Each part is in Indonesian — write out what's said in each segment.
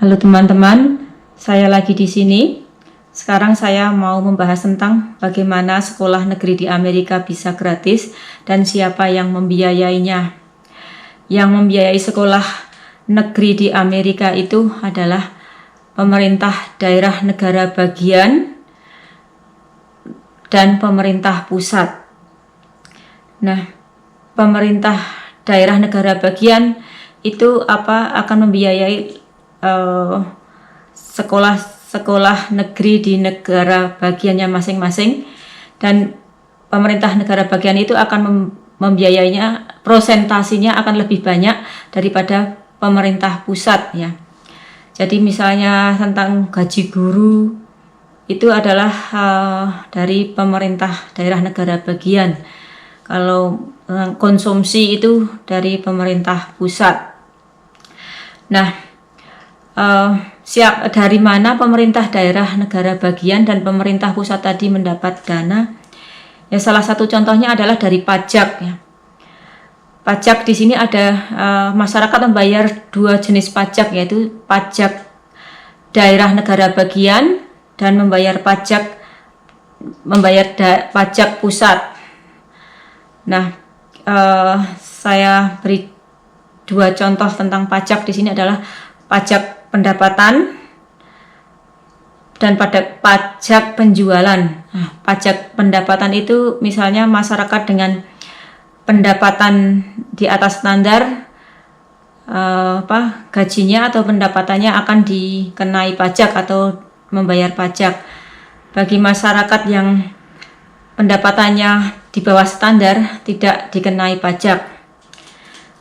Halo teman-teman, saya lagi di sini. Sekarang saya mau membahas tentang bagaimana sekolah negeri di Amerika bisa gratis dan siapa yang membiayainya. Yang membiayai sekolah negeri di Amerika itu adalah pemerintah daerah negara bagian dan pemerintah pusat. Nah, pemerintah daerah negara bagian itu akan membiayai sekolah negeri di negara bagiannya masing-masing, dan pemerintah negara bagian itu akan membiayainya, prosentasinya akan lebih banyak daripada pemerintah pusat ya. Jadi misalnya tentang gaji guru itu adalah dari pemerintah daerah negara bagian. Kalau konsumsi itu dari pemerintah pusat. Nah, dari mana pemerintah daerah negara bagian dan pemerintah pusat tadi mendapat dana? Ya, salah satu contohnya adalah dari pajak ya. Pajak di sini ada masyarakat membayar dua jenis pajak, yaitu pajak daerah negara bagian dan membayar pajak pusat. Nah, saya beri dua contoh tentang pajak di sini adalah pajak pendapatan dan pada pajak penjualan. Nah, pajak pendapatan itu misalnya masyarakat dengan pendapatan di atas standar, gajinya atau pendapatannya akan dikenai pajak atau membayar pajak. Bagi masyarakat yang pendapatannya di bawah standar tidak dikenai pajak.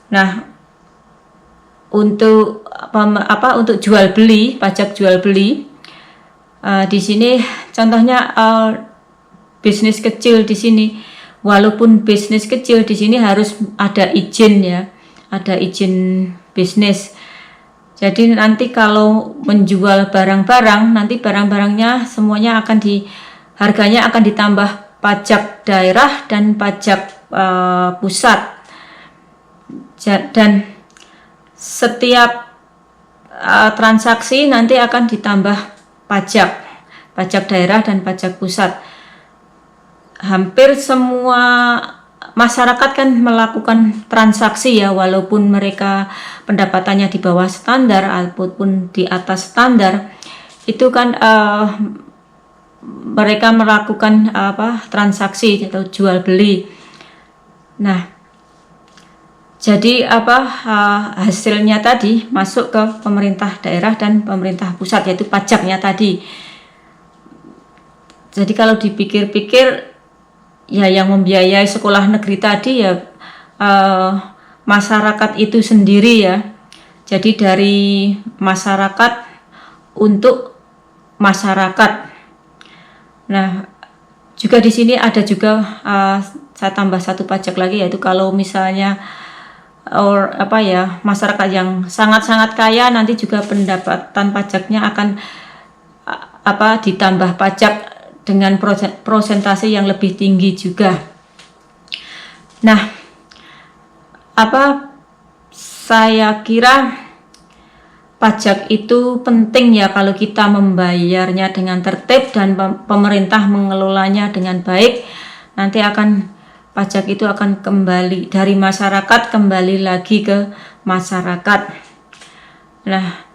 Nah, untuk jual beli, pajak jual beli, di sini contohnya bisnis kecil di sini. Walaupun bisnis kecil di sini harus ada izin ya, ada izin bisnis. Jadi nanti kalau menjual barang-barang, nanti barang-barangnya semuanya harganya akan ditambah pajak daerah dan pajak pusat. Dan setiap transaksi nanti akan ditambah pajak daerah dan pajak pusat. Hampir semua masyarakat kan melakukan transaksi ya, walaupun mereka pendapatannya di bawah standar ataupun di atas standar, itu kan mereka melakukan transaksi atau jual beli. Nah, jadi hasilnya tadi masuk ke pemerintah daerah dan pemerintah pusat, yaitu pajaknya tadi. Jadi kalau dipikir-pikir ya, yang membiayai sekolah negeri tadi ya masyarakat itu sendiri ya. Jadi dari masyarakat untuk masyarakat. Nah, juga di sini ada juga saya tambah satu pajak lagi, yaitu kalau misalnya masyarakat yang sangat-sangat kaya, nanti juga pendapatan pajaknya akan ditambah pajak dengan prosentase yang lebih tinggi juga. Nah, saya kira pajak itu penting ya kalau kita membayarnya dengan tertib dan pemerintah mengelolanya dengan baik. Nanti pajak itu akan kembali dari masyarakat, kembali lagi ke masyarakat. Nah,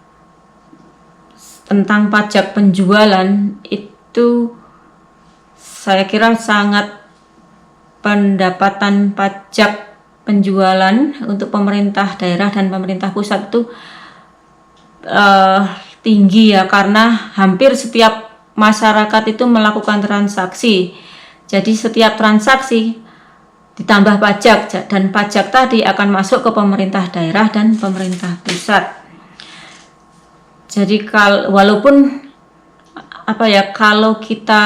tentang pajak penjualan itu saya kira pendapatan pajak penjualan untuk pemerintah daerah dan pemerintah pusat itu tinggi ya, karena hampir setiap masyarakat itu melakukan transaksi. Jadi setiap transaksi ditambah pajak, dan pajak tadi akan masuk ke pemerintah daerah dan pemerintah pusat. Jadi walaupun kalau kita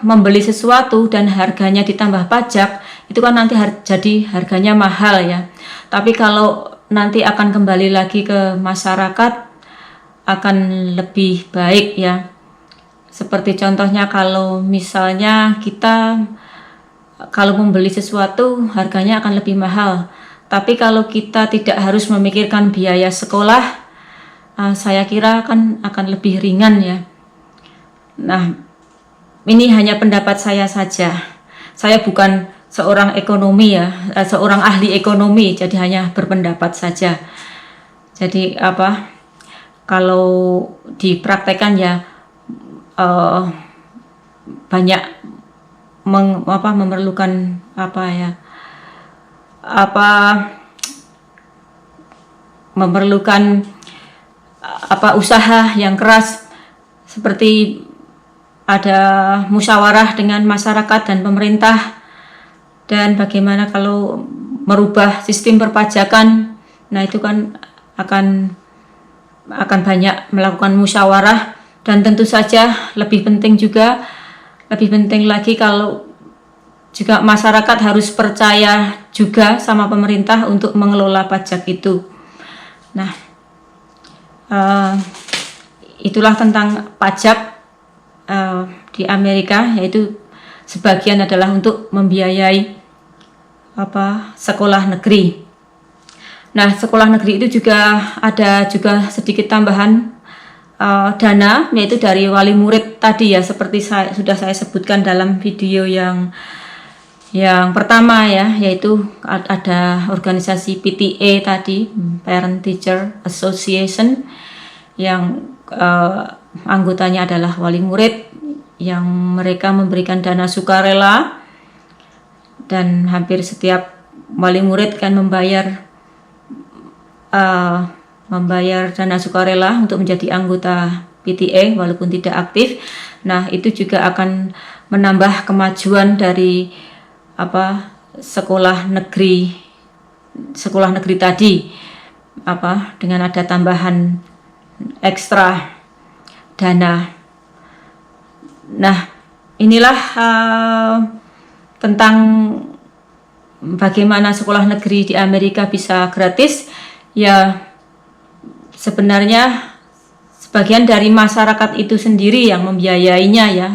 membeli sesuatu dan harganya ditambah pajak, itu kan nanti jadi harganya mahal ya. Tapi kalau nanti akan kembali lagi ke masyarakat, akan lebih baik ya. Seperti contohnya kalau misalnya kita kalau membeli sesuatu harganya akan lebih mahal, Tapi kalau kita tidak harus memikirkan biaya sekolah, saya kira akan lebih ringan ya. Nah, ini hanya pendapat saya saja. Saya bukan seorang ekonomi ya, seorang ahli ekonomi, jadi hanya berpendapat saja. Jadi kalau dipraktekkan ya banyak memerlukan memerlukan usaha yang keras, seperti ada musyawarah dengan masyarakat dan pemerintah, dan bagaimana kalau merubah sistem perpajakan. Nah, itu kan akan banyak melakukan musyawarah, dan tentu saja lebih penting lagi kalau juga masyarakat harus percaya juga sama pemerintah untuk mengelola pajak itu. Nah, itulah tentang pajak di Amerika, yaitu sebagian adalah untuk membiayai sekolah negeri. Nah, sekolah negeri itu juga ada sedikit tambahan dana, yaitu dari wali murid tadi ya, seperti sudah saya sebutkan dalam video yang pertama ya, yaitu ada organisasi PTA tadi, Parent Teacher Association, yang anggotanya adalah wali murid, yang mereka memberikan dana sukarela, dan hampir setiap wali murid kan membayar dana sukarela untuk menjadi anggota PTA walaupun tidak aktif. Nah, itu juga akan menambah kemajuan dari sekolah negeri tadi, dengan ada tambahan ekstra dana. Nah, inilah tentang bagaimana sekolah negeri di Amerika bisa gratis. Ya, sebenarnya sebagian dari masyarakat itu sendiri yang membiayainya ya.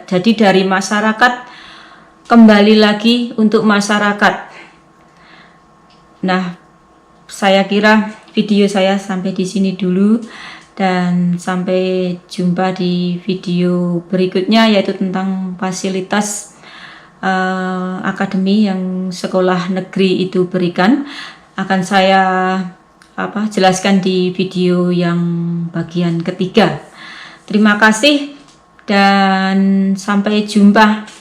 Jadi dari masyarakat kembali lagi untuk masyarakat. Nah, saya kira video saya sampai di sini dulu, dan sampai jumpa di video berikutnya, yaitu tentang fasilitas akademi yang sekolah negeri itu berikan. Akan saya jelaskan di video yang bagian ketiga. Terima kasih dan sampai jumpa.